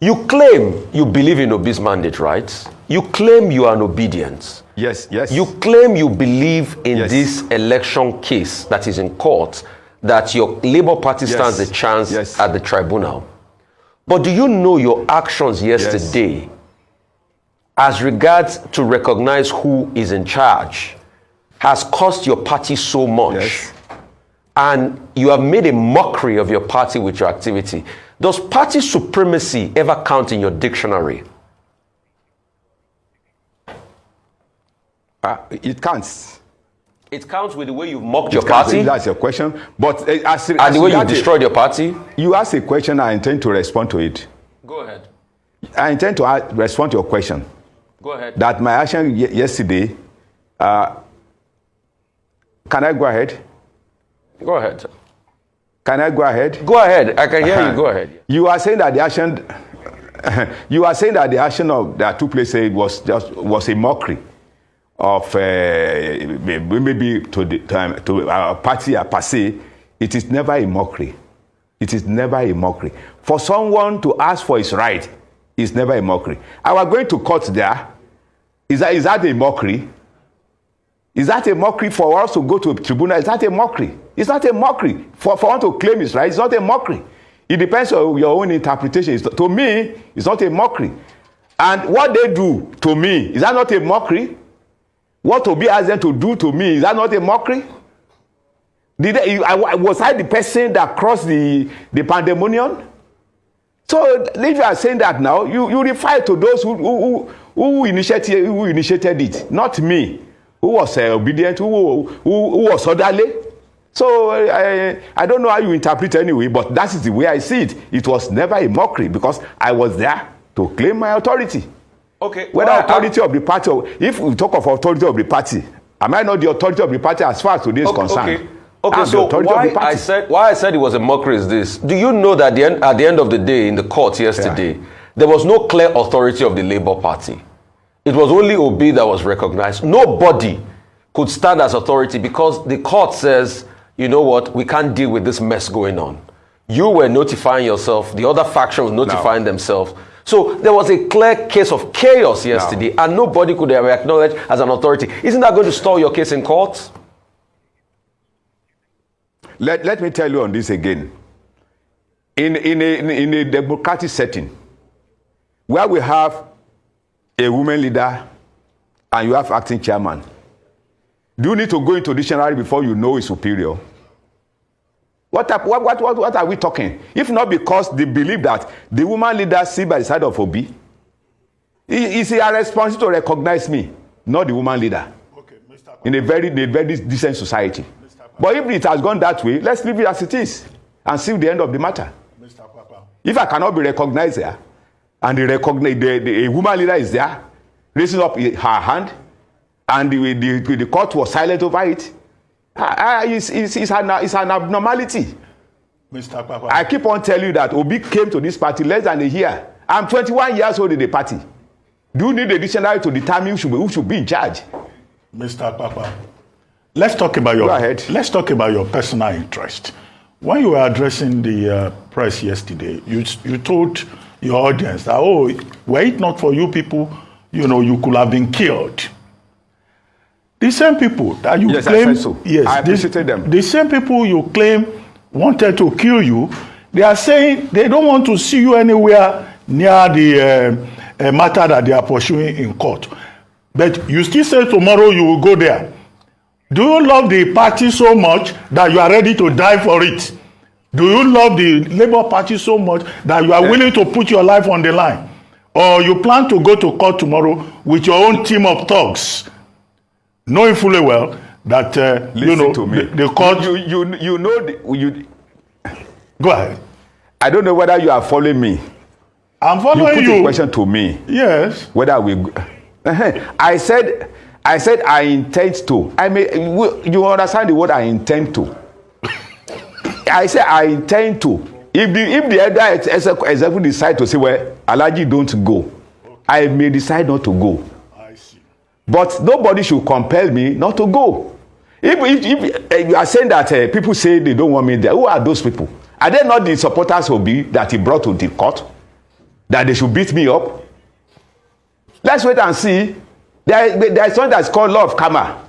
You claim you believe in Obi's mandate, right? You claim you are an obedience. Yes, yes. You claim you believe in Yes. this election case that is in court, that your Labour Party stands a chance at the tribunal. But do you know your actions yesterday as regards to recognize who is in charge has cost your party so much? Yes. And you have made a mockery of your party with your activity. Does party supremacy ever count in your dictionary? It counts. It counts with the way you've mocked your party? That's your question. But and the way you destroyed your party? You ask a question, I intend to respond to it. Go ahead. I intend to respond to your question. Go ahead. That my action yesterday, can I go ahead? Go ahead. Can I go ahead? Go ahead. I can hear you. Go ahead. You are saying that the action, that took place was a mockery of maybe to our party per se. It is never a mockery. It is never a mockery. For someone to ask for his right is never a mockery. I was going to court there. Is that a mockery? Is that a mockery for us to go to a tribunal? Is that a mockery? It's not a mockery. For one to claim his right, it's not a mockery. It depends on your own interpretation. To me, it's not a mockery. And what they do to me, is that not a mockery? What Obi asked them to do to me, is that not a mockery? Was I the person that crossed the pandemonium? So if you are saying that now, you refer to those who initiated it, not me, who was obedient, who was orderly. So I don't know how you interpret it anyway, but that is the way I see it. It was never a mockery because I was there to claim my authority. Okay. Whether authority of the party, if we talk of authority of the party, am I not the authority of the party as far as today is concerned? Okay, so why I said it was a mockery is this. Do you know that at the end of the day in the court yesterday, there was no clear authority of the Labour Party. It was only Obi that was recognized. Nobody could stand as authority because the court says, you know what, we can't deal with this mess going on. You were notifying yourself, the other faction was notifying themselves. So there was a clear case of chaos yesterday and nobody could ever acknowledge as an authority. Isn't that going to stall your case in court? Let me tell you on this again. In a democratic setting, where we have a woman leader and you have acting chairman, do you need to go into dictionary before you know is superior? What are we talking? If not because they believe that the woman leader sit by the side of Obi, is a responsibility to recognize me, not the woman leader. Okay, Mr. In a very decent society. But if it has gone that way, let's leave it as it is and see the end of the matter. Mr. Apapa. If I cannot be recognized there, and the woman leader is there, raising up her hand, and the court was silent over it, it's an abnormality. Mr. Apapa. I keep on telling you that Obi came to this party less than a year. I'm 21 years old in the party. Do you need a dictionary to determine who should be in charge? Mr. Apapa. Let's talk about your personal interest. When you were addressing the press yesterday, you told your audience that, were it not for you people, you could have been killed. The same people that you claim, I said so. Yes, I appreciated them. The same people you claim wanted to kill you, they are saying they don't want to see you anywhere near the matter that they are pursuing in court. But you still say tomorrow you will go there. Do you love the party so much that you are ready to die for it? Do you love the Labour Party so much that you are willing to put your life on the line? Or you plan to go to court tomorrow with your own team of thugs, knowing fully well that the court... Go ahead. I don't know whether you are following me. I'm following you. You put a question to me. Yes. Whether we... I said I intend to. You understand the word I intend to. I said I intend to. If the other executive decide to say, well, Alhaji don't go, I may decide not to go. I see. But nobody should compel me not to go. If you are saying that people say they don't want me there, who are those people? Are they not the supporters of Obi that he brought to the court? that they should beat me up? Let's wait and see. There is something that's called law of karma.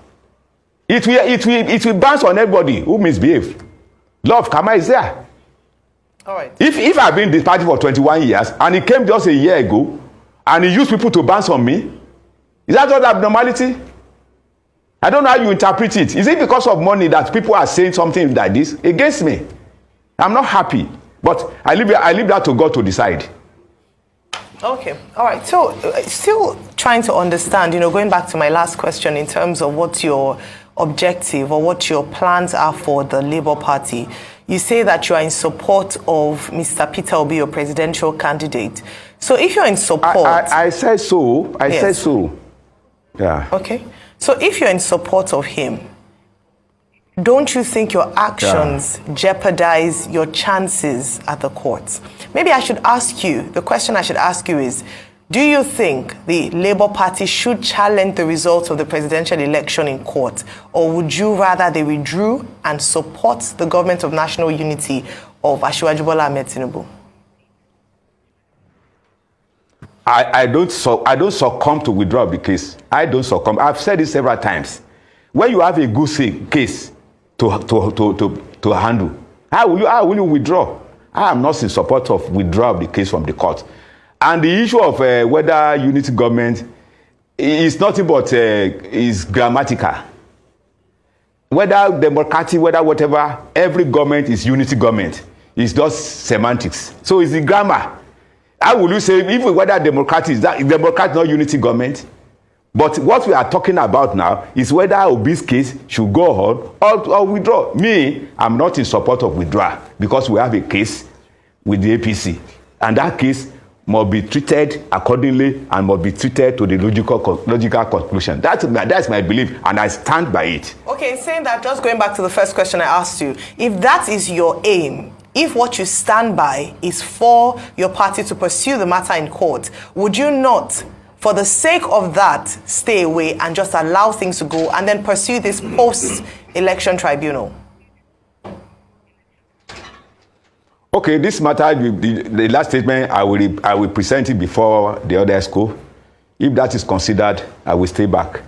It will bounce on everybody who misbehave. Law of karma is there. All right. If I've been in this party for 21 years and he came just a year ago and he used people to bounce on me, is that not abnormality? I don't know how you interpret it. Is it because of money that people are saying something like this against me? I'm not happy, but I leave that to God to decide. Okay, all right. So, still trying to understand, going back to my last question in terms of what your objective or what your plans are for the Labour Party. You say that you are in support of Mr. Peter Obi, your presidential candidate. So, if you're in support... I said so. I said so. Yeah. Okay. So, if you're in support of him, don't you think your actions jeopardize your chances at the courts? Maybe I should ask you, the question I should ask you is, do you think the Labour Party should challenge the results of the presidential election in court, or would you rather they withdrew and support the government of national unity of Asiwaju Bola Ahmed Tinubu? I don't succumb to withdraw the case. I don't succumb. I've said this several times. When you have a good case to handle, how will you withdraw? I am not in support of withdrawal of the case from the court. And the issue of whether unity government is nothing but is grammatical. Whether democratic, whether whatever, every government is unity government. It's just semantics. So it's the grammar. How will you say if whether democratic is not unity government? But what we are talking about now is whether Obi's case should go on or withdraw. Me, I'm not in support of withdrawal because we have a case with the APC. And that case must be treated accordingly and must be treated to the logical conclusion. That's my belief, and I stand by it. Okay, saying that, just going back to the first question I asked you, if that is your aim, if what you stand by is for your party to pursue the matter in court, would you not, for the sake of that, stay away and just allow things to go and then pursue this post-election tribunal? Okay, this matter, the last statement, I will present it before the other ESCO. If that is considered, I will stay back.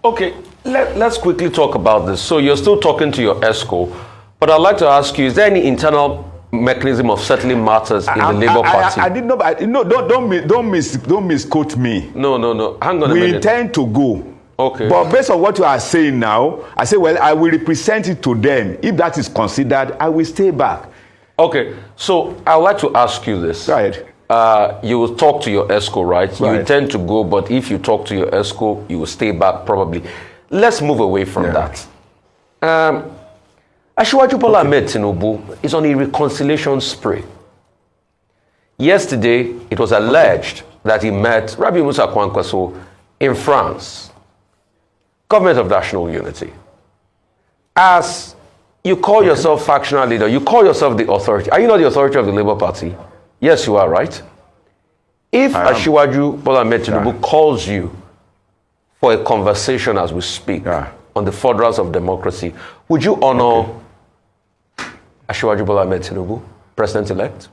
Okay, let's quickly talk about this. So you're still talking to your ESCO, but I'd like to ask you, is there any internal mechanism of settling matters in the Labour Party? I did not. No, don't misquote me. No. Hang on a minute. We intend to go. Okay. But based on what you are saying now, I say, well, I will represent it to them. If that is considered, I will stay back. Okay. So I would like to ask you this. Go ahead. You will talk to your ESCO, right? You intend to go, but if you talk to your ESCO, you will stay back probably. Let's move away from that. Asiwaju Bola Ahmed Tinubu is on a reconciliation spree. Yesterday, it was alleged that he met Rabi Musa Kwankwaso in France, government of national unity. As you call yourself factional leader, you call yourself the authority. Are you not the authority of the Labour Party? Yes, you are, right? If Asiwaju Bola Ahmed Tinubu calls you for a conversation as we speak on the furtherance of democracy, would you honor Asiwaju Bola Ahmed Tinubu, president-elect?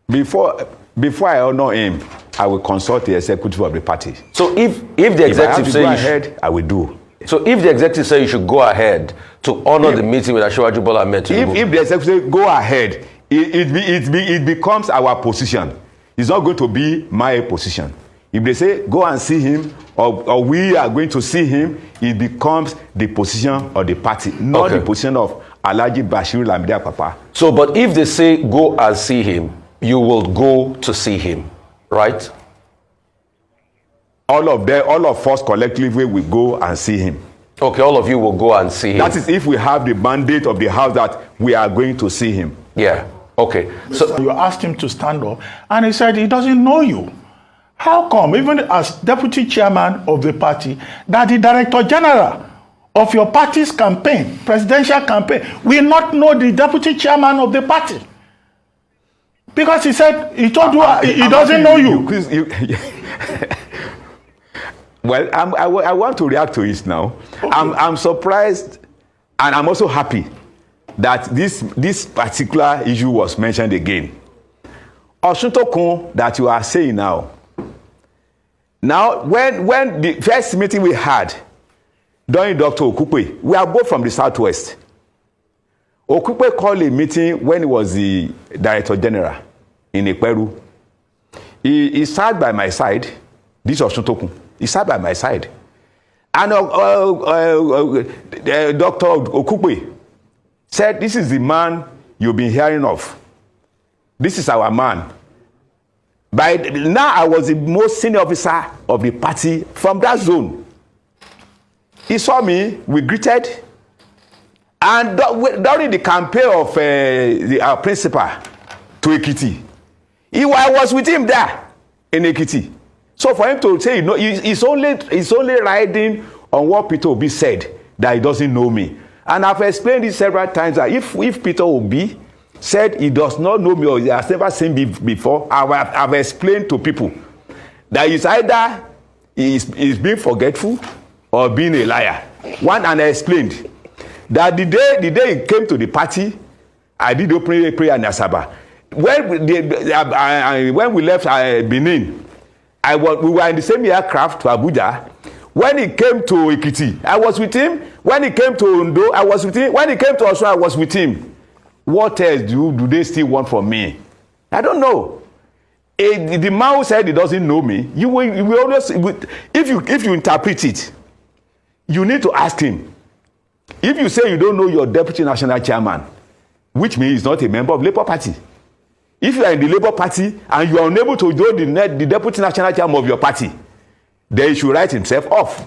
Before I honor him, I will consult the executive of the party. So if the executive say go ahead, I will do. So if the executive say you should go ahead to honor the meeting with Asiwaju Bola Ahmed Tinubu, if the executive say go ahead, it becomes our position. It's not going to be my position. If they say go and see him, or we are going to see him, it becomes the position of the party, not the position of Alhaji Bashir Lamidi Apapa. So, but if they say go and see him, you will go to see him, right? All of us collectively will go and see him. Okay, all of you will go and see him. That is if we have the mandate of the house that we are going to see him. Yeah, okay. So you asked him to stand up, and he said he doesn't know you. How come, even as deputy chairman of the party, that the director general of your party's campaign, presidential campaign, will not know the deputy chairman of the party? Because he said, he told you he doesn't know you. Well, I want to react to it now. Okay. I'm surprised, and I'm also happy that this particular issue was mentioned again. Osuntokun that you are saying now, when the first meeting we had during Dr. Okupe, we are both from the Southwest. Okupe called a meeting when he was the Director General in Ekperu. He sat by my side. This was Osuntokun. He sat by my side. And Dr. Okupe said, this is the man you've been hearing of. This is our man. By now, I was the most senior officer of the party from that zone. He saw me, we greeted. And during the campaign of our principal to Ekiti, I was with him there in Ekiti. So for him to say, he's only riding on what Peter Obi said, that he doesn't know me. And I've explained this several times, that if Peter Obi said he does not know me or he has never seen me before, I've explained to people that it's either he's being forgetful or being a liar. And I explained that the day he came to the party, I did open prayer in Asaba. When we left Benin, we were in the same aircraft to Abuja. When he came to Ekiti, I was with him. When he came to Ondo, I was with him. When he came to Osun, I was with him. What else do they still want from me? I don't know. The man who said he doesn't know me, you will always, if you interpret it, you need to ask him. If you say you don't know your deputy national chairman, which means he's not a member of Labour Party. If you are in the Labour Party and you are unable to know the deputy national chairman of your party, then he should write himself off.